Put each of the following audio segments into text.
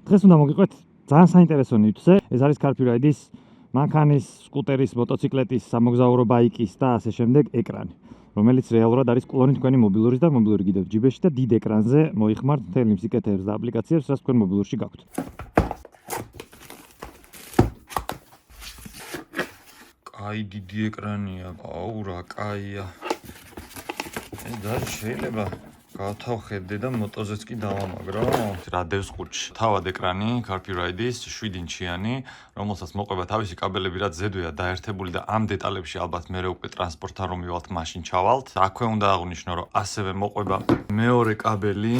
დღეს უნდა მოგიყვეთ ძალიან საინტერესო ნივთზე. ეს არის CarPlay-ის, მანქანის, სკუტერის, მოტოციკლეტის, სამოგზაურო ბაიკის და ასე შემდეგ ეკრანი, რომელიც რეალურად არის კლონი თქვენი მობილურის და მობილური კიდევ ჯიბეში და დიდ ეკრანზე მოიხმართ მთელ იმ სიკეთეებს და აპლიკაციებს, რაც თქვენ მობილურში გაქვთ. კაი დიდი ეკრანია, აუ რა კაია. ეს და შეიძლება გავთავხედე და მოტოზეც კი დავამაგრო. რადევს ყუთში. თავად ეკრანი CarPlay-ის 7 ინჩიანი, რომელსაც მოყვება თავისი კაბელები, რაც ზედვეა დაერთებული და ამ დეტალებში ალბათ მე უკვე ტრანსპორტთან რომ მივალთ, მაშინ ჩავალთ. აქვე უნდა აღვნიშნო, რომ ასევე მოყვება მეორე კაბელი,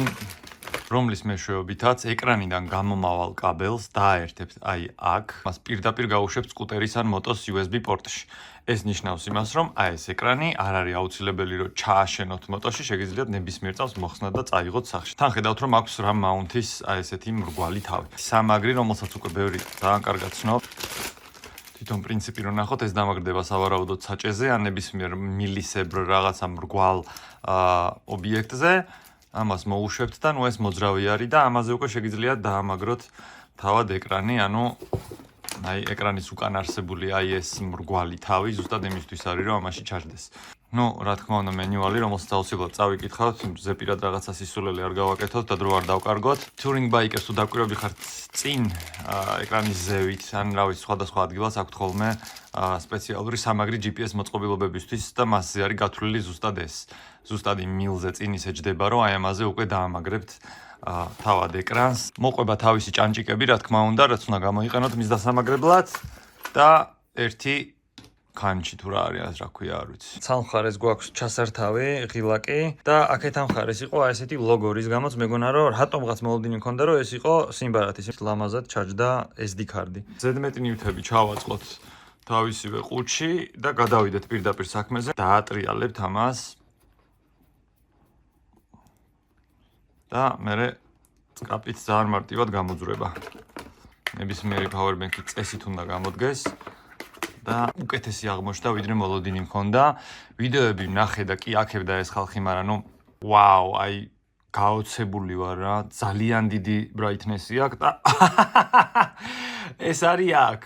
რომლის მეშვეობითაც ეკრანიდან გამომავალ კაბელს დააერთებთ აი აქ, მას პირდაპირ გაუშვებთ სკუტერის ან მოტოს USB პორტში. ეს ნიშნავს იმას, რომ აი ეს ეკრანი არ არის აუცილებელი, რომ ჩააშენოთ მოტოში, შეგიძლიათ ნებისმიერ წამს მოხსნათ და წაიღოთ სახში. თან ხედავთ, რომ აქვს რა მაუნთის აი ესეთი მრგვალი თავი. სამაგრი, რომელსაც უკვე ბევრი ძალიან კარგად ცნობ. თვითონ პრინციპი რო ნახოთ, ეს დამაგრდება სავარაუდოდ საჭეზე, ან ნებისმიერ მილისებრ რაღაცა მრგვალ ობიექტზე. ამას მოუშვებთ და ნუ ეს მოძრავი არის და ამაზე უკვე შეგიძლიათ დაამაგროთ თავად ეკრანი, ანუ აი ეკრანის უკან არსებული აი ეს მრგვალი თავი ზუსტად იმისთვის არის, რომ ამაში ჩაჯდეს. ნუ, რა თქმა უნდა, მენიუალი, რომელსაც აუცილებლად წავიკითხავთ, ზეპირად რაღაცა სისულელი არ გავაკეთოთ და დრო არ დავკარგოთ. Touring bike-ებს თუ დაკვირვები ხართ წინ ეკრანის ზევით, ან რა ვიცი, სხვადასხვა ადგილას აქვთ ხოლმე სპეციალური სამაგრი GPS მოწყობილობებისთვის და მასზე არის გათვლილი ზუსტად ეს. ზუსტად იმ მილზე წინ ისე ჯდება, რომ აი ამაზე უკვე დაამაგრებთ თავად ეკრანს. მოყვება თავისი ჭანჭიკები, რა თქმა უნდა, რაც უნდა გამოიყენოთ მის დასამაგრებლად და ერთი კანჩი თუ რა არის, რა ქვია, არ ვიცი. ცალმხარეს გვაქვს ჩასართავი, ღილაკი და აქეთ ამ მხარეს იყო აი ესეთი ლოგო, რის გამოც მეგონა რომ რატომღაც მოლოდინი მქონდა, რომ ეს იყო სიმბარათის ლამაზად ჩაჯდა SD კარდი. ზედმეტი ნივთები ჩავაწყოთ თავისივე ყუთში და გადავიდეთ პირდაპირ საქმეზე. დაატრიალებთ ამას. და მერე წკაპით ძალიან მარტივად გამოძვრება. ნებისმიერი powerbank-ი წესით უნდა გამოდგეს და უკეთესი აღმოჩნდა, ვიდრე მოლოდინი მქონდა. ვიდეოები ვნახე და კი აქებდა ეს ხალხი, მაგრამ ნუ ვაუ, აი გაოცებული ვარ რა, ძალიან დიდი brightness-ი აქვს და ეს არის აქ.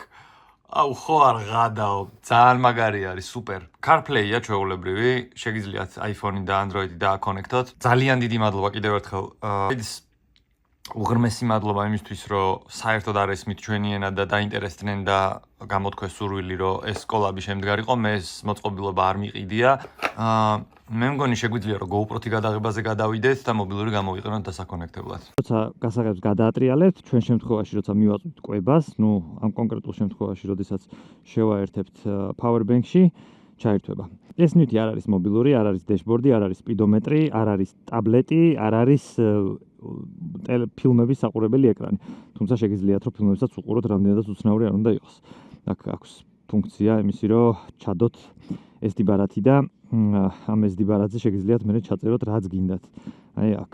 აუ ხო არ ღადაო, ძალიან მაგარი არის, სუპერ. CarPlay-ია ჩვეულებრივი, შეგიძლიათ iPhone-ი და Android-ი დააკონექტოთ. ძალიან დიდი მადლობა კიდევ ერთხელ. უღრმესი მადლობა იმისთვის, რომ საერთოდ არ ესმით ჩვენი ენა და დაინტერესდნენ და გამოთქვეს სურვილი, რომ ეს კოლაბი შემდგარიყო, მე ეს მოწყობილობა არ მიყიდია. მე მგონი შეგვიძლია რომ GoPro-თი გადაღებაზე გადავიდეთ და მობილური გამოვიყენოთ დასაკონექტებლად. როცა გასაღებს გადაატრიალებთ, ჩვენ შემთხვევაში როცა მივაწვით კვებას, ნუ ამ კონკრეტულ შემთხვევაში, როდესაც შევაერთებთ powerbank-ში, ჩაერთვება. ეს ნივთი არ არის მობილური, არ არის დეშბორდი, არ არის სპიდომეტრი, არ არის ტაბლეტი, არ არის ფილმების საყურებელი ეკრანი. თუმცა შეგიძლიათ რომ ფილმებსაც უყუროთ, რამდენადაც უცნაური არ უნდა იყოს. აქ აქვს ფუნქცია იმისი, რომ ჩადოთ SD ბარათი და ამ SD ბარათზე შეგიძლიათ მე ჩაწეროთ რაც გინდათ. აი აქ.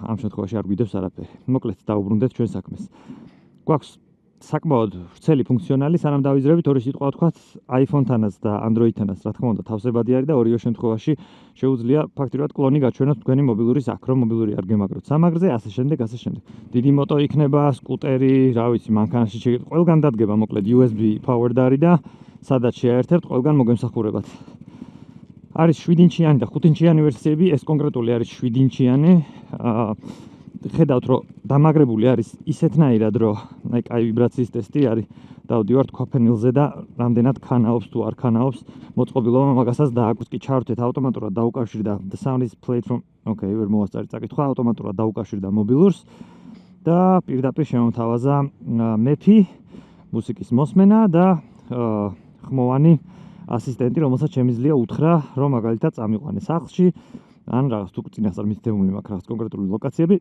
ამ შემთხვევაში არ გვიდევს არაფერი. მოკლედ დაუბრუნდეთ ჩვენ საქმეს. გვაქვს საკმაოდ ვრცელი ფუნქციონალი, სანამ დავიძრებით ორი სიტყვა ვთქვათ iPhone-თანაც და Android-თანაც, რა თქმა უნდა, თავსებადი არის და ორივე შემთხვევაში შეუძლია ფაქტიურად კლონი გაჩვენოთ თქვენი მობილურის აქ, რომ მობილური არ გემაგროთ სამაგრზე, ასე შემდეგ, ასე შემდეგ. დიდი მოტო იქნება, სკუტერი, რა ვიცი, მანქანაში შეგეთ, ყველგან დადგება, მოკლედ USB powered არის და სადაც შეაერთებთ, ყველგან მოგემსახურებათ. არის 7 ინჩიანი და 5 ინჩიანი ვერსიები, ეს კონკრეტული არის 7 ინჩიანი. ხედავთ რომ დამაგრებული არის ისეთნაირად რომ აი კაი ვიბრაციის ტესტი არის დავდივართ ქოფენილზე და რამდენად ქანაობს თუ არ ქანაობს მოწყობილობა მაგასაც დააკვირთ კი ჩავრთეთ ავტომატურად დაუკავშირდა the sound is played from okay ვერ მოვასწარი წაკითხვა ავტომატურად დაუკავშირდა მობილურს და პირდაპირ შემომთავაზა მეფი მუსიკის მოსმენა და ხმოვანი ასისტენტი რომელსაც შემიძლია უთხრა რომ მაგალითად წამიყვანე სახლში ან რაღაც თუ წინასწარ მითითებული მაქვს რაღაც კონკრეტული ლოკაციები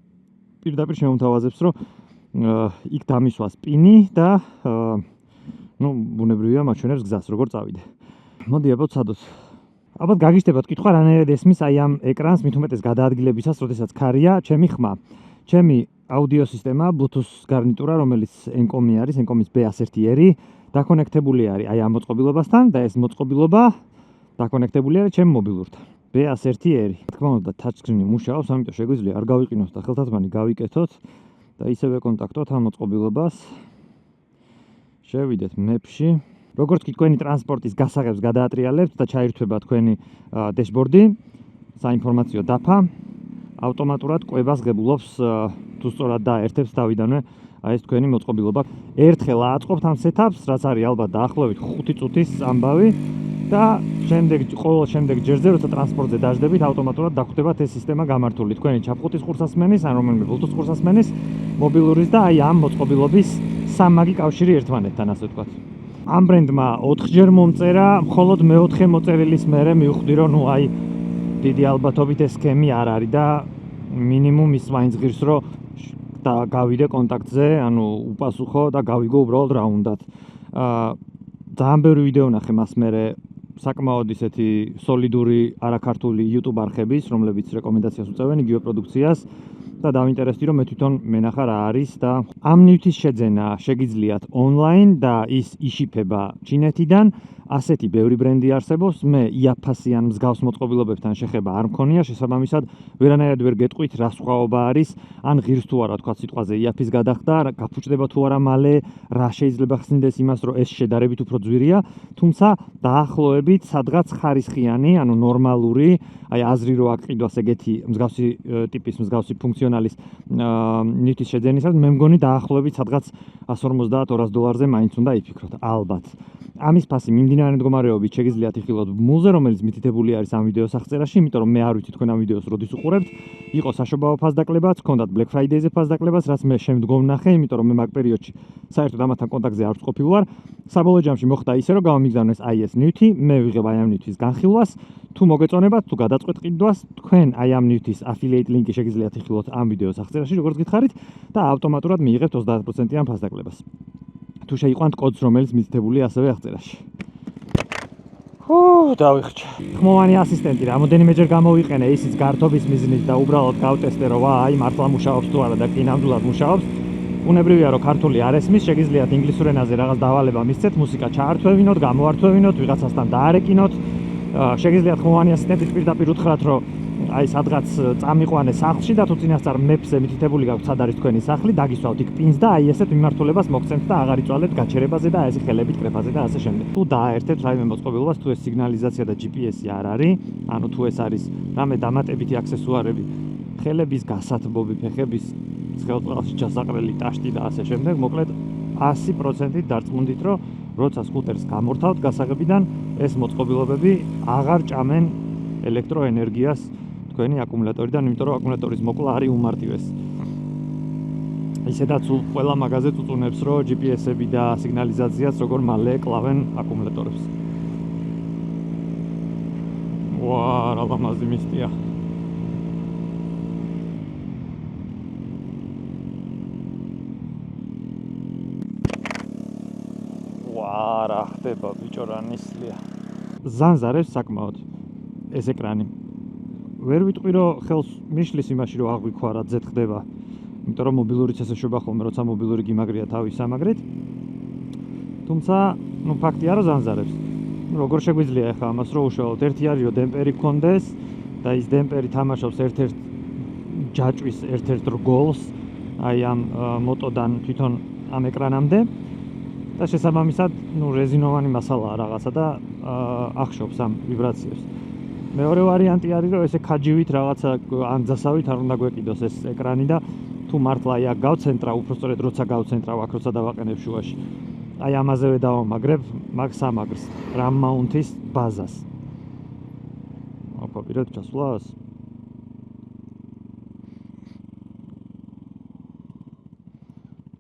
პირდაპირ შემომთავაზებს რომ იქ დამისვას პინი და ნუ ბუნებრივია მაჩვენებს გზას როგორ წავიდე. მოდი აბა ვცადოთ. ალბათ გაგიჩნდებათ კითხვა რანაირად ესმის აი ამ ეკრანს მით უმეტეს გადაადგილებისას, როდესაც ქარია, ჩემი ხმა. ჩემი აუდიო სისტემა Bluetooth გარნიტურა, რომელიც Encom-ი არის, Encom-ის B101-ერი, დაკონექტებული არის აი ამ მოწყობილობასთან და ეს მოწყობილობა დაკონექტებული არის ჩემ მობილურთან. B101-ერი. თქმა უნდა, touch screen-ი მუშაობს, ამიტომ შეგვიძლია არ გავიყინოთ და ხელთათმანი გავიკეთოთ და ისევე კონტაქტოთ ამ მოწყობილობას. შევიდეთ map-ში. როგორც კი თქვენი ტრანსპორტის გასაღებს გადაატრიალებთ და ჩაირთვება თქვენი დეშბორდი, საინფორმაციო დაფა, ავტომატურად კვებას ღებულობს თუ სწორად დაერთებს თავიდანვე ეს თქვენი მოწყობილობა. ერთხელ აწყობთ ამ setup-ს, რაც არის ალბათ დაახლოებით 5 წუთის ამბავი და ყოველ შემდეგ ჯერზე, როცა ტრანსპორტზე დაждებით, ავტომატურად დახვდებათ ეს სისტემა გამართული. თქვენი ჩაფხუტის ყურსასმენის, ან რომელიმე ბლუთუს ყურსასმენის, მობილურის და აი ამ მოწყობილობის სამმაგი კავშირი ერთმანეთთან, ასე ვთქვათ. ამ ბრენდმა 4-ჯერ მომწერა, მხოლოდ მეოთხე მოწერილის მერე მივხვდი, რომ ნუ აი დიდი ალბათობით ეს სქემი არ არის და მინიმუმ ის მაინც ღირს, რომ და გავიდე კონტაქტზე, ანუ უპასუხო და გავიგო უბრალოდ რა უნდათ. ძალიან ბევრი ვიდეო ნახე მას მერე საკმაოდ ისეთი სოლიდური არაქართული YouTube არხების, რომლებიც რეკომენდაციას უწევენ იგივე პროდუქციას და დავინტერესდი, რომ მე თვითონ მენახა რა არის და ამ ნივთის შეძენა შეგიძლიათ ონლაინ და ის იშიფება ჩინეთიდან. ასეთი ბევრი ბრენდი არსებობს. მე იაფასიან მსგავს მოწყობილობებთან შეხება არ მქონია, შესაბამისად ვერანაირად ვერ გეტყვით რა სხვაობა არის, ან ღირს თუ არა თქვა სიტყვაზე იაფის გადახდა, გაფუჭდება თუ არა მალე, რა შეიძლება ხსნიდეს იმას, რომ ეს შედარებით უფრო ძვირია, თუმცა დაახლოებით სადღაც ხარისხიანი, ანუ ნორმალური, აი აზრი რო აკიდვას ეგეთი მსგავსი ტიპის, მსგავსი ფუნქციონალის ნივთის შეძენისას, მე მგონი დაახლოებით სადღაც $150-200 მაინც უნდა იფიქროთ, ალბათ. ამის ფასი მიმდინარე მდგომარეობით შეგიძლიათ იხილოთ ბმულზე, რომელიც მითითებული არის ამ ვიდეოს აღწერაში, იმიტომ რომ მე არ ვიცი თქვენ ამ ვიდეოს როდის უყურებთ. იყო საშობაო ფასდაკლებაც, ჰქონდათ Black Friday-ზე ფასდაკლებაც, რაც მე შემდგომ ვნახე, იმიტომ რომ მე მაგ პერიოდში საერთოდ ამათთან კონტაქტზე არ ვყოფილი ვარ. საბოლოო ჯამში მოხდა ისე, რომ გამომიგზავნეს აი ეს ნივთი, მე ვიღებ აი ამ ნივთის განხილვას. თუ მოგეწონებათ, თუ გადაწყვეტ ყიდვას, თქვენ აი ამ ნივთის affiliate ლინკი შეგიძლიათ იხილოთ ამ ვიდეოს აღწერაში, როგორც გითხარით და ავტომატურად მიიღებთ 30%-იან ფასდაკლებას. თუ შეიყვანთ კოდს, რომელიც მითითებულია ასევე აღწერაში. დავიხრჩა. ხმოვანი ასისტენტი რამოდენიმეჯერ გამოვიყენე, ისიც გართობის მიზნით და უბრალოდ გავტესტე, რომ აი მართლა მუშაობს თუ არა და კი ნამდვილად მუშაობს. უნებრივია, რომ ქართული არ ესმის, შეგიძლიათ ინგლისურ ენაზე რაღაც დავალება მისცეთ, მუსიკა ჩაართვევინოთ, გამოართვევინოთ, ვიღაცასთან დაარეკინოთ. შეგიძლიათ ხმოვანი ასისტენტით პირდაპირ უთხრათ, რომ აი სადღაც წამიყვანე სახლში და თუ წინასწარ მეფზე მითითებული გაქვთ სად არის თქვენი სახლი, დაგისვავთ იქ პინს და აი ესეთ მიმართულებას მოგცემთ და აღარ იწვალეთ გაჩერებაზე და ესე ხელებით კრეფაზე და ასე შემდეგ. თუ დააერთებთ რაიმე მოწყობილობას, თუ ეს სიგნალიზაცია და GPS-ი არ არის, ანუ თუ ეს არის რამე დამატებითი აქსესუარები, ხელების გასათბობი, ფეხების ცხელწყალში ჩასაყრელი ტაშტი და ასე შემდეგ, მოკლედ 100%-ით დარწმუნდით, რომ როცა სკუტერს გამორთავთ გასაღებიდან, ეს მოწყობილობები აღარ ჭამენ ელექტროენერგიას თქვენი აკუმულატორიდან, იმიტომ რომ აკუმულატორის მოკვლა არის უმარტივესი. ისედაც ყველა მაღაზია წუწუნებს, რომ GPS-ები და სიგნალიზაციაც როგორ მალე კლავენ აკუმულატორებს. რა ლამაზი მისტია. რა ხდება ბიჭო, რა ნისლია. ზანზარებს საკმაოდ ეს ეკრანი. ვერ ვიტყვი, რომ ხელს მიშლის იმაში, რომ აღვიქვა რა ძეთ ხდება. იმიტომ რომ მობილურიც ესე შვება ხოლმე, როცა მობილური გიმაგრია თავის სამაგრით. თუმცა, ნუ ფაქტია, რომ ზანზარებს. როგორ შეგვიძლია ახლა ამას რო უშუალოდ ერთი არის, რომ დემპერი გქონდეს და ის დემპერი თამაშობს ერთ-ერთ ჯაჭვის ერთ-ერთ რგოლს, აი ამ მოტოდან თვითონ ამ ეკრანამდე. და შესაბამისად, ნუ რეზინოვანი მასალაა რაღაცა და ახშობს ამ ვიბრაციებს. მეორე ვარიანტი არის, რომ ესე ქაჯივით რაღაცა ან ძასავით არ უნდა გვეკიდოს ეს ეკრანი და თუ მართლა აი აქ გავცენტრა, უბრალოდ როცა გავცენტრავ, აქ როცა დავაყენებ შუაში. აი ამაზევე დავამაგრებ მაგ სამაგრს, RAM mount-ის ბაზას. აკოპირეთ ჩასვლას.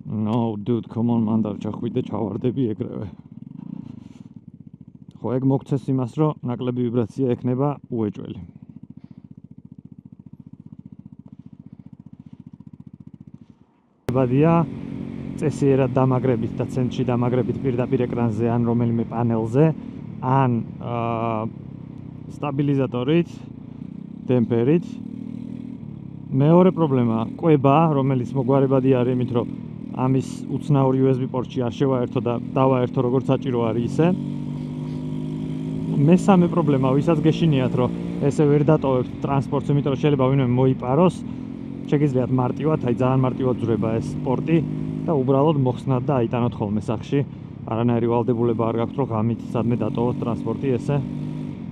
No, dude, come on, man, დავჭახვიდე, ჩავარდები ეგრევე. ხო, ეგ მოგცეს იმას, რომ ნაკლები ვიბრაცია ექნება უეჭველი. ბადია წესიერად დამაგრებით და ცენტრში დამაგრებით პირდაპირ ეკრანზე ან რომელიმე პანელზე, ან სტაბილიზატორით, დემპერით. მეორე პრობლემა კვება, რომელიც მოგვარებადი არის იმით, რომ ამის უცნაური USB პორტში არ შევაერთო და დავაერთო როგორც საჭირო არის ისე. მესამე პრობლემა, ვისაც გეშინიათ, რომ ესე ვერ დატოვებთ ტრანსპორტს, იმიტომ რომ შეიძლება ვინმე მოიპაროს, შეგიძლიათ მარტივად, აი ძალიან მარტივად ძრება ეს სპორტი და უბრალოდ მოხსნათ და აიტანოთ ხოლმე სახში. არანაირი ვალდებულება არ გაქვთ, რომ ღამით სადმე დატოვოთ ტრანსპორტი ესე.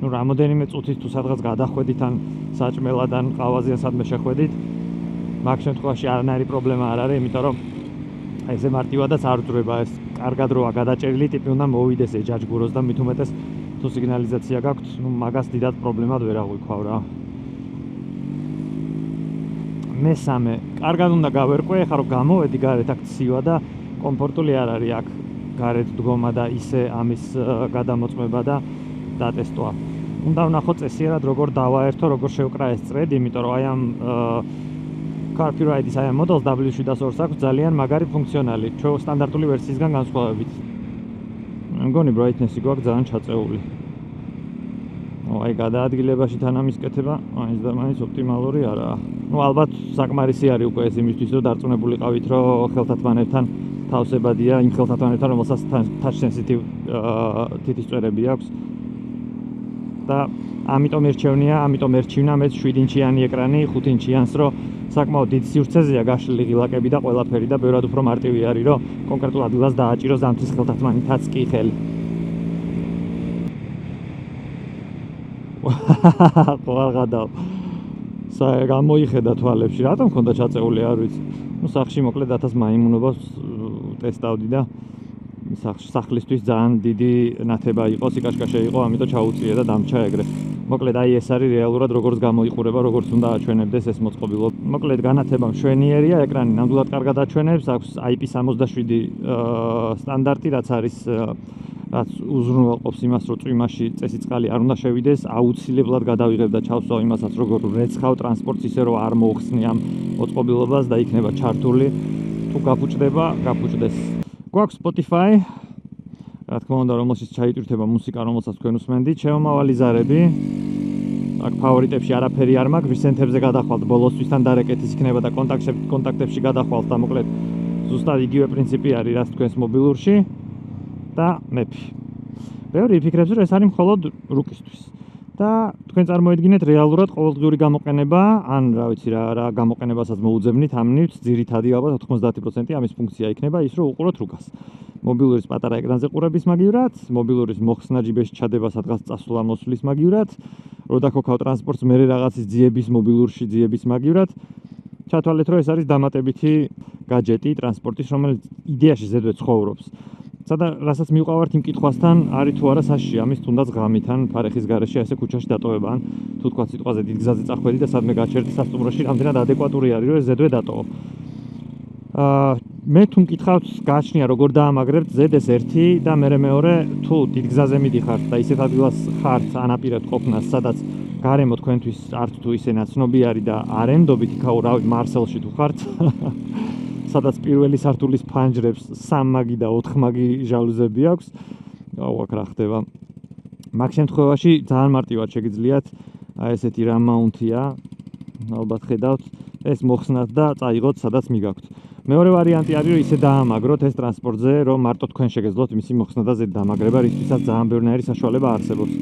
ნუ რამოდენიმე წუთით თუ სადღაც გადახვედით ან საჭმელად ან ყავაზე ან სადმე შეხვედით, მაგ შემთხვევაში არანაირი პრობლემა არ არის, იმიტომ რომ ესე მარტივადაც არ ძრება ეს. კარგად როა გადაჭერილი ტიპი უნდა მოვიდეს ეჯაჯგუროს და მით უმეტეს თუ სიგნალიზაცია გაქვთ, ნუ მაგას დიდად პრობლემად ვერ აღვიქავ რა. მესამე, კარგად უნდა გავერკვე, ხა რომ გამოვედი გარეთ აქ ცივა და კომფორტული არ არის აქ გარეთ დგომა და ისე ამის გადამოწმება და დატესტვა. უნდა ვნახოთ წესიერად როგორ დავაერთო, როგორ შევკრა ეს წრედი, იმიტომ რომ აი ამ CarPlay-ის აი ამ მოდელს W702 აქვს ძალიან მაგარი ფუნქციონალი, ჩვენ სტანდარტული ვერსიისგან განსხვავებით. მე მგონი brightness-ი გვაქვს ძალიან ჩაწეული. აი გადაადგილებაში თანამისკეთება, მაინც და მაინც ოპტიმალური არაა. ნუ ალბათ საკმარისი არის უკვე ეს იმისთვის, რომ დარწმუნებულიყავით, რომ ხელთათმანებთან თავსებადია იმ ხელთათმანებთან, რომელსაც touch sensitive თითის წვერები აქვს. და ამიტომ ერჩივნა მეც 7 ინჩიანი ეკრანი 5 ინჩიანს, რომ საკმაოდ დიდ სივრცეზეა გაშლილი ღილაკები და ყველაფერი და ბევრად უფრო მარტივი არის, რომ კონკრეტულ ადგილას დააჭიროს ზამთრის ხელთათმანითაც კი ხელი. ყوار გადავ. გამოიხედა თვალებში, რატომ მქონდა ჩაწეული, არ ვიცი. ნუ სახში მოკლედ 1000 მაიმუნობას ტესტავდი და სახლისთვის ძალიან დიდი ნათება იყო, სიკაშკაშე იყო, ამიტომ ჩაუწიე და დამჭა ეგრე. მოკლედ აი ეს არის რეალურად როგორც გამოიყურება, როგორც უნდა აჩვენებდეს ეს მოწყობილობა. მოკლედ განათება მშვენიერია, ეკრანი ნამდვილად კარგად აჩვენებს, აქვს IP67 სტანდარტი, რაც არის რაც უზრუნველყოფს იმას, რომ წვიმაში წესიწყალი არ უნდა შევიდეს, აუცილებლად გადავიღებ და ჩავსვავ იმასაც, როგორ რეცხავ ტრანსპორტს ისე, რომ არ მოუხსნი ამ მოწყობილობას და იქნება ჩართული. თუ გაფუჭდება, გაფუჭდეს. გვაქვს Spotify, რა თქმა უნდა, რომელშიც ჩაიტვირთება მუსიკა, რომელსაც თქვენ უსმენდით, შემომავალი ზარები. აქ ფავორიტებში არაფერი არ მაქვს, recent-ებზე გადახვალთ, ბოლოსთვისთან დარეკეთ, ის იქნება და კონტაქტებში გადახვალთ და მოკლედ ზუსტად იგივე პრინციპი არის, რაც თქვენს მობილურში. და მეფი. ბევრი იფიქრებს, რომ ეს არის მხოლოდ რუკისთვის. და თქვენ წარმოედგინეთ რეალურად ყოველდღიური გამოყენება, ან რა ვიცი რა გამოყენებასაც მოუძებნით, ამნივთ ძირითადი ალბათ 90% ამის ფუნქცია იქნება ის, რომ უყუროთ რუკას. მობილურის პატარა ეკრანზე ყურების მაგივრად, მობილურის მოხსნა ჯიბეში ჩადება სადღაც წასვლა მოსვლის მაგივრად, რო დაქოქავ ტრანსპორტს მერე რაღაცის ძიების მობილურში ძიების მაგივრად. ჩათვალეთ, რომ ეს არის დამატებითი გაჯეტი ტრანსპორტის, რომელიც იდეაში ზედვე ცხოვრობს. სადა რასაც მივყავართ იმ კითხვასთან, არის თუ არა საშიში ამის თუნდაც ღამით ან ფარეხის გარეშე ესე ქუჩაში დატოვება ან თუ თქვა სიტყვაზე დიდ გზაზე წახვედი და სადმე გაჩერდი სასტუმროში, რამდენად ადეკვატური არის, რომ ეს ზედვე დატოვო. მე თუ მკითხავთ გააჩნია როგორ დაამაგრებთ ZS1 და მეორე თუ დიდ გზაზე მიდიხართ და ისეთ ადგილას ხართ ანაპირებთ ყოფნას, სადაც გარემო თქვენთვის არც თუ ისე ნაცნობი არის და არ ენდობით იქაო რავი მარსელში თუ ხართ. სადაც პირველი სართულის ფანჯრებს 3 მაგი და 4 მაგი ჟალუზები აქვს. აუ აქ რა ხდება. მაგ შემთხვევაში ძალიან მარტივად შეგიძლიათ აი ესეთი რა მაუნტია. ალბათ ხედავთ, ეს მოხსნათ და წაიღოთ სადაც მიგაქვთ. მეორე ვარიანტი არის, რომ ისე დაამაგროთ ეს ტრანსპორტზე, რომ მარტო თქვენ შეგეძლოთ მისი მოხსნა და ზედ დამაგრება, რისთვისაც ძალიან ბევრნაირი საშუალება არსებობს.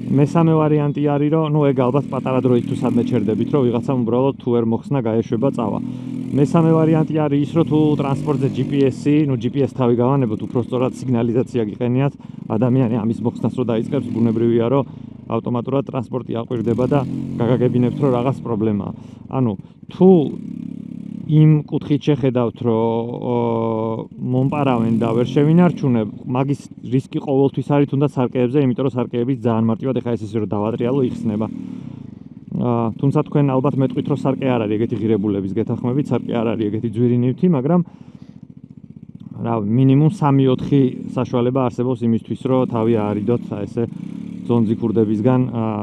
მესამე ვარიანტი არის, რომ ნუ ეგ ალბათ პატარა დროით თუ სადმე ჩერდებით, რომ ვიღაცამ უბრალოდ თუ ვერ მოხსნა გაეშვება წავა. მესამე ვარიანტი არის ის, რომ თუ ტრანსპორტზე GPS-ი, ნუ GPS თავი გავანებოთ, უფრო სწორად სიგნალიზაცია გიყენიათ, ადამიანი ამის მოხსნას რო დაიწყებს, ბუნებრივია, რომ ავტომატურად ტრანსპორტი აყვირდება და გაგაგებინებთ, რომ რაღაც პრობლემაა. ანუ თუ იმ კუთხით შეხედავთ, რომ მომპარავენ და ვერ შევინარჩუნებ, მაგის რისკი ყოველთვის არის თუნდაც სარკეებზე, იმიტომ რომ სარკეების ძალიან მარტივად ეხა ეს ისე რომ დავატრიალო იხსნება. თუმცა თქვენ ალბათ მეტყვით, რომ სარკე არ არის ეგეთი ღირებულების გეთანხმებით, სარკე არ არის ეგეთი ძვირი ნივთი, მაგრამ რავი, მინიმუმ 3-4 საშუალება არსებობს იმისთვის, რომ თავი აარიდოთ ესე ზონზი ქურდებისგან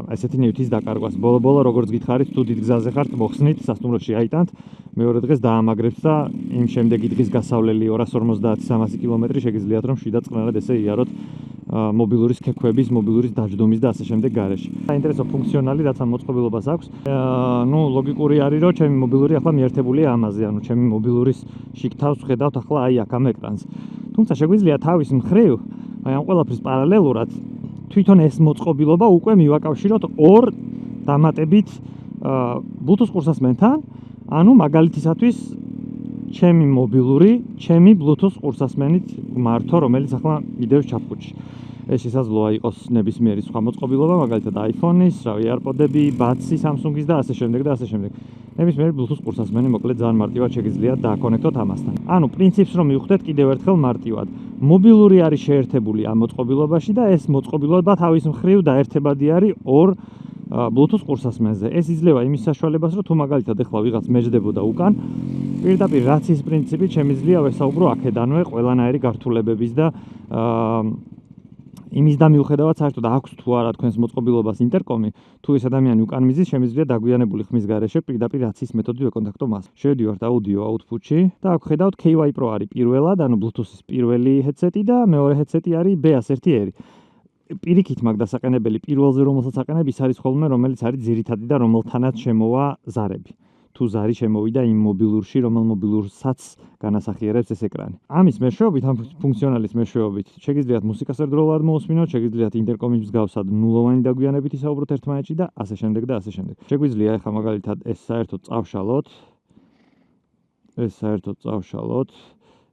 ესეთი ნივთის დაკარგვას. ბოლო-ბოლო როგორც გითხარით, თუ დიდ გზაზე ხართ, მოხსნით, სასტუმროში აიტანთ, მეორე დღეს დაამაგრებთ და იმ შემდეგი დღის გასავლელი 250-300 კილომეტრი შეგიძლიათ რომ შვიდად წყნარად ესე იაროთ მობილურის ქექვების, მობილურის დაждდომის და ასე შემდეგ გარეშე. საინტერესო ფუნქციონალი, რაც ამ მოწყობილობას აქვს. ნუ ლოგიკური არის, რომ ჩემი მობილური ახლა მიერთებულია ამაზე, ანუ ჩემი მობილურის შიგ-თავს ვხედავთ ახლა აი აქ ამ ეკრანს. თუმცა შეგვიძლია თავის მხრივ, აი ამ ყველაფრის პარალელურად თვითონ ეს მოწყობილობა უკვე მივაკავშიროთ ორ დამატებით Bluetooth ყურსასმენთან ანუ მაგალითისათვის ჩემი მობილური, ჩემი Bluetooth ყურსასმენით მართო, რომელიც ახლა მიდევს ჩაფხუტში. ეს შესაძლოა იყოს ნებისმიერი სხვა მოწყობილობა, მაგალითად iPhone-ის, რავი, AirPod-ები, Buds-ი, Samsung-ის და ასე შემდეგ და ასე შემდეგ. ნებისმიერი Bluetooth ყურსასმენი მოკლედ ძალიან მარტივად შეგიძლიათ დააკონექტოთ ამასთან. ანუ პრინციპს რომ მივხვდეთ კიდევ ერთხელ მარტივად. მობილური არის შეერთებული ამ მოწყობილობაში და ეს მოწყობილობა თავის მხრივ დაერთებადი არის ორ Bluetooth ყურსასმენზე. ეს იძლევა იმის საშუალებას, რომ თუ მაგალითად ეხლა ვიღაც მეჯდებოდა უკან, პირდაპირ რაც ის პრინციპი შემიძლია ვესაუბრო აქედანვე ყველანაირი გართულებების და იმის და მიუხედავად საერთოდ აქვს თუ არა თქვენს მოწყობილობას ინტერკომი, თუ ეს ადამიანი უკან მიზის, შემიძლია დაგვიანებული ხმის გარეშე პირდაპირ რაცის მეთოდით ვეკონტაქტო მას. შევდივართ აუდიო აუთპუტში და აქ ხედავთ KY Pro არის პირველად, ანუ Bluetooth-ის პირველი headset-ი და მეორე headset-ი არის BS1R. პირიქით მაგ დასაყენებელი პირველზე რომელსაც აყენებ ის არის ხოლმე რომელიც არის ძირითადი და რომელთანაც შემოვა ზარები. თუ ზარი შემოვიდა იმ მობილურში, რომელ მობილურსაც განასახიერებს ეს ეკრანი. ამის მეშვეობით, ამ ფუნქციონალის მეშვეობით, შეგიძლიათ მუსიკას ერთდროულად მოусმინოთ, შეგიძლიათ ინტერკომის მსგავსად ნულოვანი დაგვიანებით ისაუბროთ ერთმანეთში და ასე შემდეგ და ასე შემდეგ. შეგვიძლია ახლა მაგალითად ეს საერთოდ წავშალოთ.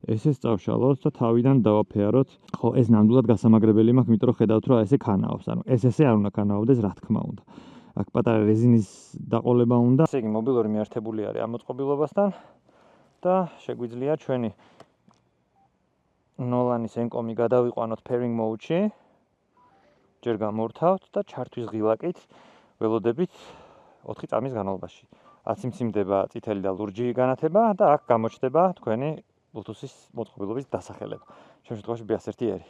ესეც წავშალოთ და თავიდან დავაფეაროთ. ხო, ეს ნამდვილად გასამაგრებელი მაქვს, იმიტომ რომ ხედავთ, რომ ესე ქანაობს. ანუ ესე არ უნდა ქანაობდეს, რა თქმა უნდა. აქ პატარა რეზინის დაყოლება უნდა. ესე იგი, მობილური მიერთებული არის ამ მოწყობილობასთან და შეგვიძლია ჩვენი ნოლანის ენკომი გადავიყვანოთ pairing mode-ში. ჯერ გამორთავთ და ჩართვის ღილაკით ველოდებით 4 წამის განმავლობაში. აციმციმდება წითელი და ლურჯი განათება და აქ გამოჩნდება თქვენი Bluetooth-ის მოწყობილობის დასახელება. ჩემ შემთხვევაში BS1R.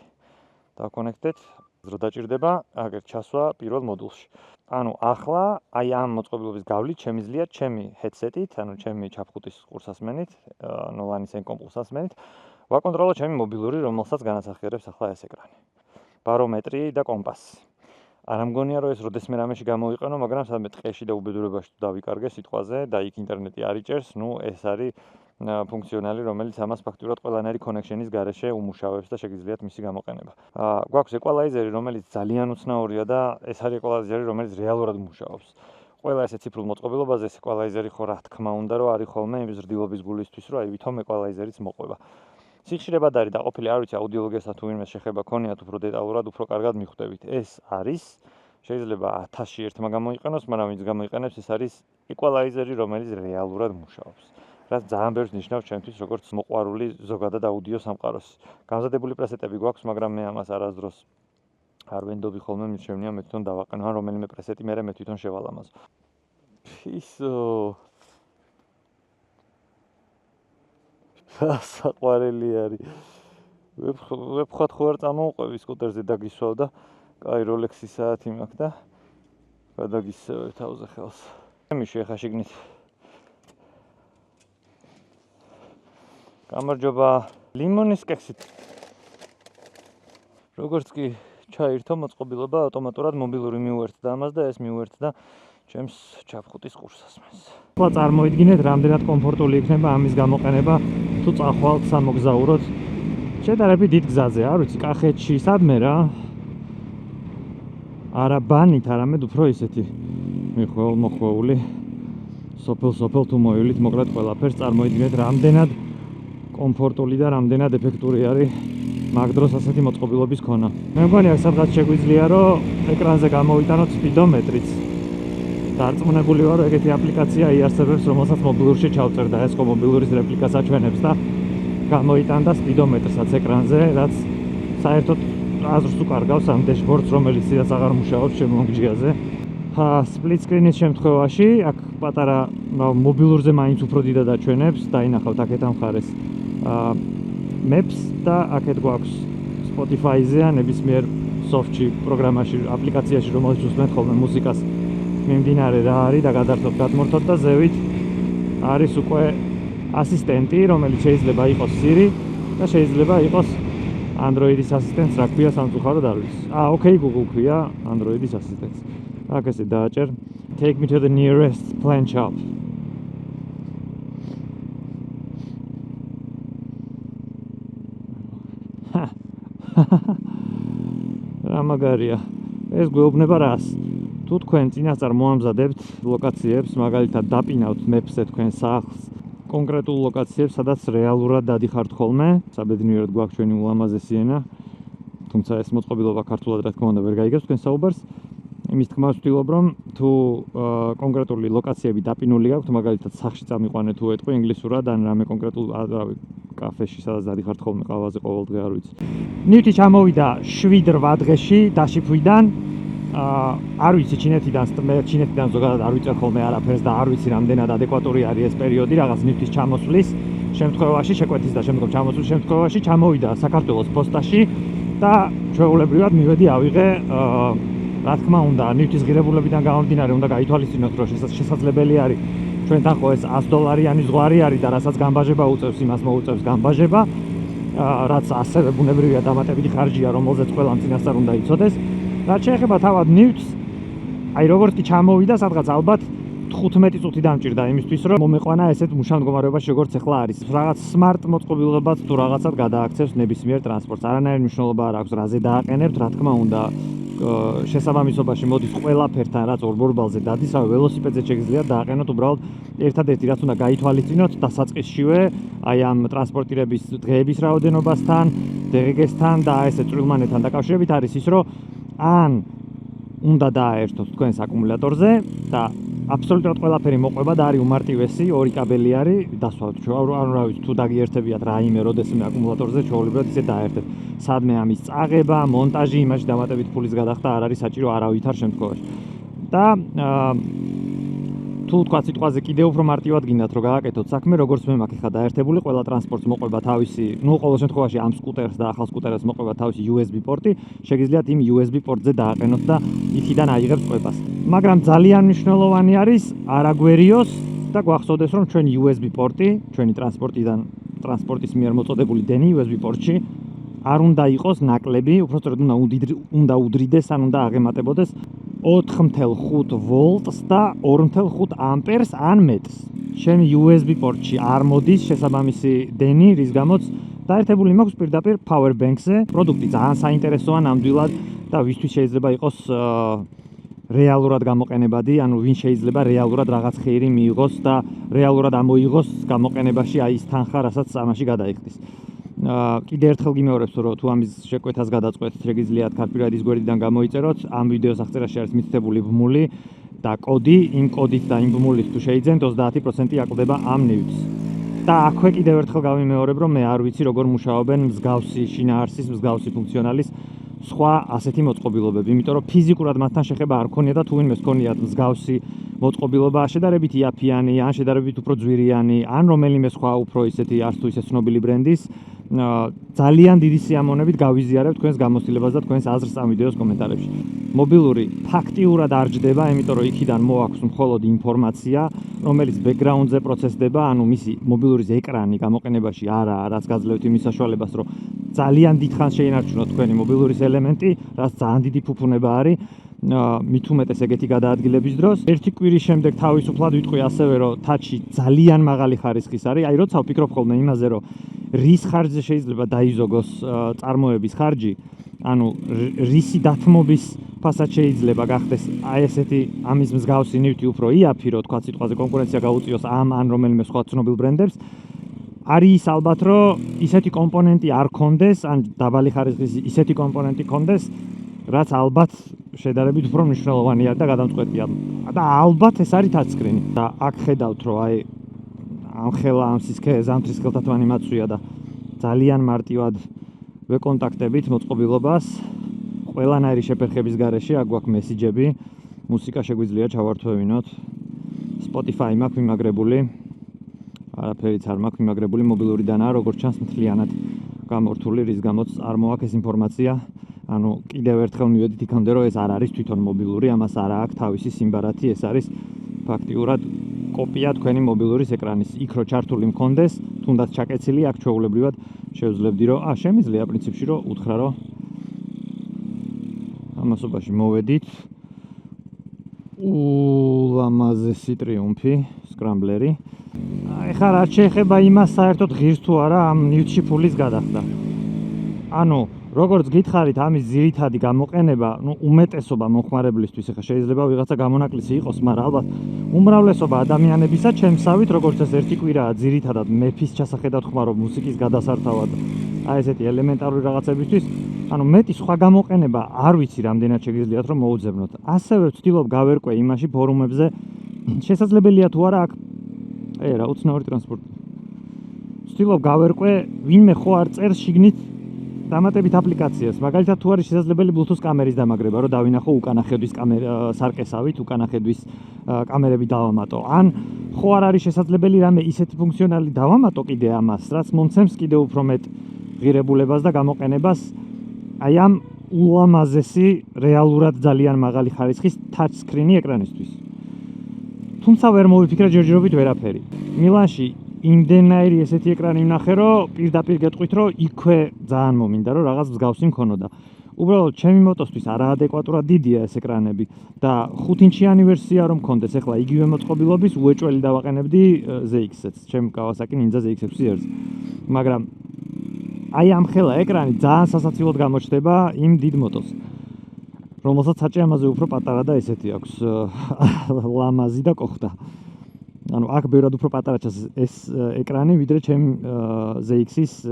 დავკონექტეთ, დრო დაჭირდება, აგერ ჩასვა პირველ მოდულში. ანუ ახლა აი ამ მოწყობილობის გავლით შემიძლია ჩემი headset-ით, ანუ ჩემი ჩაფხუტის ყურსასმენით, ნოლანის ენკომ ყურსასმენით, ვაკონტროლო ჩემი მობილური, რომელსაც განასახიერებს ახლა ეს ეკრანი. ბარომეტრი და კომპასი. არ მგონია რომ ეს როდესმე რამეში გამოვიყენო, მაგრამ სადმე ტყეში და უბედურებაში თუ დავიკარგე სიტყვაზე და იქ ინტერნეტი არ იჭერს, ნუ ეს არის ფუნქციონალი, რომელიც ამას ფაქტურად ყველანაირი კონექშენის გარეშე უმუშავებს და შეგიძლიათ მისი გამოყენება. გვაქვს equalizer-ი, რომელიც ძალიან უცნაურია და ეს არის equalizer-ი, რომელიც რეალურად მუშაობს. ყველა ესე ციფრულ მოწყობილობაზე ეს equalizer-ი ხო რა თქმა უნდა, რომ არის ხოლმე იმ ზრდილობის გულისთვის, რომ აი ვითომ equalizer-იც მოყვება. სიხშირებად არის დაყოფილი, არ ვიცი, აუდიოლოგიასთან თუ ვინმეს შეხება ქონიათ უფრო დეტალურად, უფრო კარგად მიხვდებით. ეს არის შეიძლება 1000-ში ერთმა გამოიყენოს, მაგრამ ვინც გამოიყენებს, ეს არის equalizer-ი, რომელიც რეალურად მუშაობს. რაც ძალიან ბევრს ნიშნავს ჩემთვის, როგორც მოყვარული ზოგადად აუდიო სამყაროს. გამზადებული პრესეტები გვაქვს, მაგრამ მე ამას არასდროს არ ვენდობი ხოლმე, მით შემნია მე თვითონ დავაყენო, ან რომელიმე პრესეტი მე თვითონ შევალამაზო. ფისო. საყვარელი არის. ვეფხოთ ხო არ წამოვყვევი სკუტერზე დაგისვავ და კაი Rolex-ის საათი მაქვს და გადაგისევებ თავზე ხელს. მიშე ხა შეგნით. გამარჯობა, ლიმონის კექსით. როგორც კი ჩაირთო მოწყობილობა, ავტომატურად მობილური მიუერთდა ამას და ეს მიუერთდა ჩემს ჩაფხუტის ყურსასმენს. ახლა წარმოიდგინეთ, რამდენად კომფორტული იქნება ამის გამოყენება, თუ წახვალთ სამოგზაუროდ შედარებით დიდ გზაზე, არ ვიცი, კახეთში, სადმე რა. არა ბანით, არამედ უფრო ისეთი მოხვეული სოფელ თუ მოივლით, მოკლედ ყველაფერს წარმოიდგინეთ, რამდენად კომფორტული და რამდენად ეფექტური არის მაგ დროს ასეთი მოწყობილობის ქონა. მე მგონი აქ სადღაც შეგვიძლია, რომ ეკრანზე გამოვიტანოთ სპიდომეტრიც. დარწმუნებული ვარ, რომ ეგეთი აპლიკაცია იარსებებს, რომელსაც მობილურში ჩავწერ და ეს ხო მობილურის რეპლიკას აჩვენებს და გამოიტანდა სპიდომეტრსაც ეკრანზე, რაც საერთოდ აზრს უკარგავს ამ დეშბორდს, რომელიც ცოტა აღარ მუშაობს შემოგჯიაზე. სპლიტ სკრინის შემთხვევაში, აქ პატარა მობილურზე მაინც უფრო დიდად აჩვენებს, დაინახავთ აქეთ ამ მხარეს Maps და აქეთ გვაქვს Spotify-ზე ან ნებისმიერ softში, პროგრამაში, აპლიკაციაში, რომელშიც უსმენთ ხოლმე მუსიკას მიმდინარე რა არის და გადართოთ გადმორთოთ და ზევით არის უკვე ასისტენტი, რომელიც შეიძლება იყოს Siri და შეიძლება იყოს Android-ის ასისტენტს, რა ქვია სამწუხაროდ არ ვიცი. OK Google ქვია Android-ის ასისტენტს. აქ ესე დააჭერ Take me to the nearest plant shop. რა მაგარია. ეს გვეუბნება რას? თუ თქვენ წინასწარ მოამზადებთ ლოკაციებს, მაგალითად დაპირნავთ მეფზე თქვენ სახლს, კონკრეტულ ლოკაციებს, სადაც რეალურად დადიხართ ხოლმე, საბედნიეროდ გვაქვს ჩვენი ულამაზესი ენა, თუმცა ეს მოწყობილობა ქართულად რა თქმა უნდა ვერ გაიგებს თქვენ საუბარს. იმის თქმას ვთვლობ, რომ თუ კონკრეტული ლოკაციები დაპირნული გაქვთ, მაგალითად სახლში წამიყვანეთ თუ ეტყვი ინგლისურად ან რამე კონკრეტულ კაფეში, სადაც დადიხართ ხოლმე ყავაზე ყოველდღე არ ვიცი. ნივთი ჩამოვიდა 7-8 დღეში დაშიფვიდან. არ ვიცი ჩინეთიდან ზოგადად არ ვიწერ ხოლმე არაფერს და არ ვიცი რამდენად ადეკვატური არის ეს პერიოდი რაღაც ნივთის ჩამოსვლის შემთხვევაში, შეკვეთის და შემდგომ ჩამოსვლის შემთხვევაში ჩამოვიდა საქართველოს პოსტაში და ჩვეულებრივად მივედი ავიღე რა თქმა უნდა ნივთის ღირებულებიდან გამომდინარე უნდა გაითვალისწინოთ რომ შესაძლებელი არის ჩვენთან ხო ეს $100 ზღვარი არის და რასაც გამბაჟება უწევს იმას მოუწევს გამბაჟება რაც ასევე ბუნებრივია დამატებითი ხარჯია რომელზეც ყველამ წინასწარ უნდა იცოდეს. რაც შეეხება თავად ნივთს, აი როგორც კი ჩამოვიდა, სადღაც ალბათ 15 წუთი დამჭირდა იმისთვის, რომ მომეყვანა ესეთ მუშა მდგომარეობაში, როგორც ახლა არის. რაღაც smart მოწყობილობაც თუ რაღაცად გადააქცევს ნებისმიერ ტრანსპორტს. არანაირი მნიშვნელობა არ აქვს, რაზე დააყენებთ, რა თქმა უნდა, შესაბამისობაში მოდის ყველაფერთან, რაც ორბორბალზე დადის, რავი, ველოსიპედზე შეგიძლიათ დააყენოთ უბრალოდ ერთადერთი რაც უნდა გაითვალისწინოთ დასაწყისშივე, აი ამ ტრანსპორტირების დღეების რაოდენობასთან, DGS-თან და ესე წვრილმანეთთან დაკავშირებით არის ის, რომ ან უნდა დააერთოთ თქვენს აკუმულატორზე და აბსოლუტურად ყველაფერი მოყვება და არის უმარტივესი, 2 კაბელი არის, დასვათ რა ვიცი, თუ დაგიერთებიათ რაიმე როდესმე აკუმულატორზე, ჩვეულებრივად ისე დააერთეთ. სადმე ამის წაღება, მონტაჟი, იმაში დამატებით ფულის გადახდა არ არის საჭირო არავითარ შემთხვევაში. და თუ თქვა სიტყვაზე კიდევ უფრო მარტივად გინდათ რომ გააკეთოთ საქმე, როგორც მე მაქვს ხა დაერთებული, ყველა ტრანსპორტს მოყვება თავისი, ну, ყოველ შემთხვევაში ამ სკუტერს და ახალ სკუტერს მოყვება თავისი USB პორტი, შეგიძლიათ იმ USB პორტზე დააყენოთ და იქიდან აიღებთ ყვებას. მაგრამ ძალიან მნიშვნელოვანი არის არ აგვერიოს და გვახსოვდეს რომ ჩვენი USB პორტი, ჩვენი ტრანსპორტის მიერ მოწოდებული დენი USB პორტში არ უნდა იყოს ნაკლები, უბრალოდ უნდა უდრიდეს, ან უნდა აღემატებოდეს 4.5 ვოლტს და 2.5 ამპერს ან მეტს. ჩემი USB პორტში არ მოდის შესაბამისი დენი, რის გამოც დაერთებული მაქვს პირდაპირ power bank-ზე. პროდუქტი ძალიან საინტერესოა ნამდვილად და ვისთვის შეიძლება იყოს რეალურად გამოყენებადი, ანუ ვინ შეიძლება რეალურად რაღაც ხეირი მიიღოს და რეალურად ამოიღოს გამოყენებაში აი ის თანხა, რასაც ამაში გადაიხდის. კიდევ ერთხელ გიმეორებს რომ თუ ამის შეკვეთას გადაწყვეტთ, შეგიძლიათ ქართპირადის გვერდიდან გამოიწეროთ, ამ ვიდეოს აღწერაში არის მითითებული ბმული და კოდი, იმ კოდით და იმ ბმულით თუ შეიძენთ 30% აკლდება ამ ნივთს. და აქვე კიდევ ერთხელ გავიმეორებ რომ მე არ ვიცი როგორ მუშაობენ მსგავსი შინაარსის, მსგავსი ფუნქციონალის სხვა ასეთი მოწყობილობები, იმიტომ რომ ფიზიკურად მათთან შეხება არ ქონია და თუ ვინმეს ქონიათ მსგავსი მოწყობილობა შედარებით იაფიანი, ან შედარებით უფრო ძვირიანი, ან რომელიმე სხვა უფრო ისეთი არც თუ ისე ცნობილი ბრენდის, ძალიან დიდი სიამოვნებით გავიზიარებ თქვენს გამოცდილებას და თქვენს აზრს ამ ვიდეოს კომენტარებში. მობილური ფაქტიურად არ ჯდება, იმიტომ რომ იქიდან მოაქვს მხოლოდ ინფორმაცია, რომელიც ბექგრაუნდზე პროცესდება, ანუ მისი მობილურის ეკრანი გამოყენებაში არაა, რაც გაძლევთ იმის საშუალებას, რომ ძალიან დიდხანს შეინარჩუნოთ თქვენი მობილურის ელემენტი, რაც ძალიან დიდი ფუფუნება არის. მით უმეტეს ეგეთი გადაადგილების დროს. ერთი კვირის შემდეგ თავისუფლად ვიტყვი ასევე, რომ თაჩი ძალიან მაღალი ხარისხის არის. აი, როცა ვფიქრობ ხოლმე იმაზე, რომ რის ხარჯზე შეიძლება დაიზოგოს წარმოების ხარჯი, ანუ რისი დათმობის ფასად შეიძლება გახდეს აი ესეთი ამის მსგავსი ნივთი უფრო იაფი, რომ თქვა სიტყვაზე კონკურენცია გაუწიოს ამ ან რომელიმე სხვა ცნობილ ბრენდებს. არის ის ალბათ, რომ ისეთი კომპონენტი არ ქონდეს, ან დაბალი ხარისხის ისეთი კომპონენტი ქონდეს, რაც ალბათ შედარებით უფრო მნიშვნელოვანია და გადამწყვეტია. და ალბათ ეს არის ტაჩსკრინი. და აქ ხედავთ, რომ აი ამ ხელა ამ სისქე ზამთრის ხელთათმანი მაცვია და ძალიან მარტივად ვეკონტაქტებით მოწყობილობას. ყველანაირი შეფერხების გარეშე აქ გვაქვს მესიჯები, მუსიკა შეგვიძლია ჩავართვევინოთ. Spotify მაქვს მიმაგრებული. არაფერიც არ მაქვს მიმაგრებული მობილურიდანაა, როგორც ჩანს მთლიანად გამორთული, რის გამოც არ მოაქვს ეს ინფორმაცია. ანუ კიდევ ერთხელ მივედით იქამდე, რომ ეს არ არის თვითონ მობილური, ამას არ აქვს თავისი სიმბარათი, ეს არის ფაქტიურად კოპია თქვენი მობილურის ეკრანის. იქ რო ჩართული მქონდეს, თუნდაც ჩაკეცილი, აქ ჩვეულებრივად შევძლებდი, რომ შემიძლია პრინციპში, რომ უთხრა, რომ ამასობაში მოვედით. ულამაზესი ტრიუმფი, სკრამბლერი. ეხლა რაც შეეხება იმას, საერთოდ ღირს თუ არა ამ ნივთში ფულის გადახდა. ანუ როგორც გითხარით, ამის ძირითადი გამოყენება, უმეტესობა მომხმარებლისთვის, ახლა შეიძლება ვიღაცა გამონაკლისი იყოს, მაგრამ ალბათ უმრავლესობა ადამიანებისა, ჩემსავით, როგორც ეს ერთი კვირაა ძირითადად მეფის ჩასახედად ხმარო მუსიკის გადასართავად, აი ესეთი ელემენტარული რაღაცებისთვის, ანუ მეტი სხვა გამოყენება არ ვიცი, რამდენად შეგიძლიათ რომ მოუძებნოთ. ასევე ვცდილობ გავერკვე იმაში ფორუმებზე, შესაძლებელია თუ არა აქ რა უცნაური ტრანსპორტი. ვცდილობ გავერკვე, ვინმე ხო არ წერს შიგნით დამატებით აპლიკაციას. მაგალითად თუ არის შესაძლებელი Bluetooth კამერის დამაგრება, რომ დავინახო უკანა ხედვის სარკესავით, უკანა ხედვის კამერები დავამატო. ან ხო არ არის შესაძლებელი რამე ისეთი ფუნქციონალი დავამატო კიდე ამას, რაც მომცემს კიდე უფრო მეტ ღირებულებას და გამოყენებას აი ამ ულამაზესი, რეალურად ძალიან მაღალი ხარისხის touch screen-ი ეკრანისთვის. თუმცა ვერ მოვიფიქრე ჯერჯერობით ვერაფერი. მილანში იმდენაირი ესეთი ეკრანი ვნახე, რომ პირდაპირ გეტყვით, რომ იქვე ძალიან მომინდა, რომ რაღაც მსგავსი მქონოდა. უბრალოდ ჩემი მოტოსთვის არაადეკვატურად დიდია ეს ეკრანები და 5-ინჩიანი ვერსია რომ მქონდეს, ახლა იგივე მოწყობილობის უეჭველი დავაყენებდი ZX-ს, ჩემ Kawasaki Ninja ZX-6-ს. მაგრამ აი ამ ხელა ეკრანი ძალიან სასაცილოდ გამოჩნდება იმ დიდ მოტოს, რომელსაც საჭე ამაზე უფრო პატარა და ესეთი აქვს ლამაზი და კოხდა. ანუ აქ ბევრად უფრო პატარა ჩანს ეს ეკრანი, ვიდრე ჩემ ZX-ის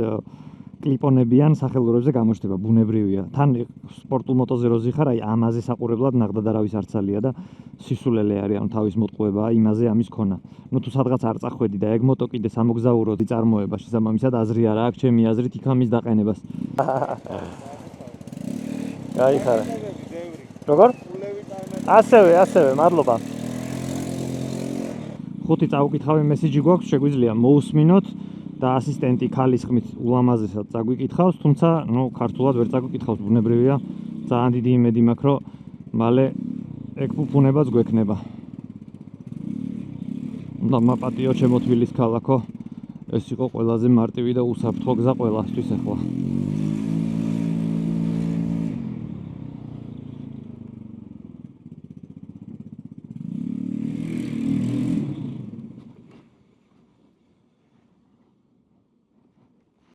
კლიპონებიან სახელურებზე გამოჩნდება, ბუნებრივია. თან სპორტულ მოტოზე რო ზიხარ, აი ამაზე საყურებლად ნახდა და რავის არცალია და სისულელე არის, ანუ თავის მოტყუება, იმაზე ამის ქონა. ნუ თუ სადღაც არ წახვედი და ეგ მოტო კიდე სამოგზაუროდი წარმოება, შესაბამისად აზრი არა აქვს ჩემი აზრით იქ ამის დაყენებას. გაიხარა. როგორ? ასევე, მადლობა. 5 წავუკითხავი მესიჯი გვაქვს, შეგვიძლია მოусმინოთ და ასისტენტი ქალის ხმით ულამაზესად წაგვიკითხავს, თუმცა, ქართულად ვერ წაგვიკითხავს, ბუნებრივია. ძალიან დიდი იმედი მაქვს, რომ მალე ეგ ფუფუნებაც გვექნება. და მაპატიო ჩემო თბილის ქალაქო, ეს იყო ყველაზე მარტივი და უსაფრთხო გზა ყველასთვის ახლა.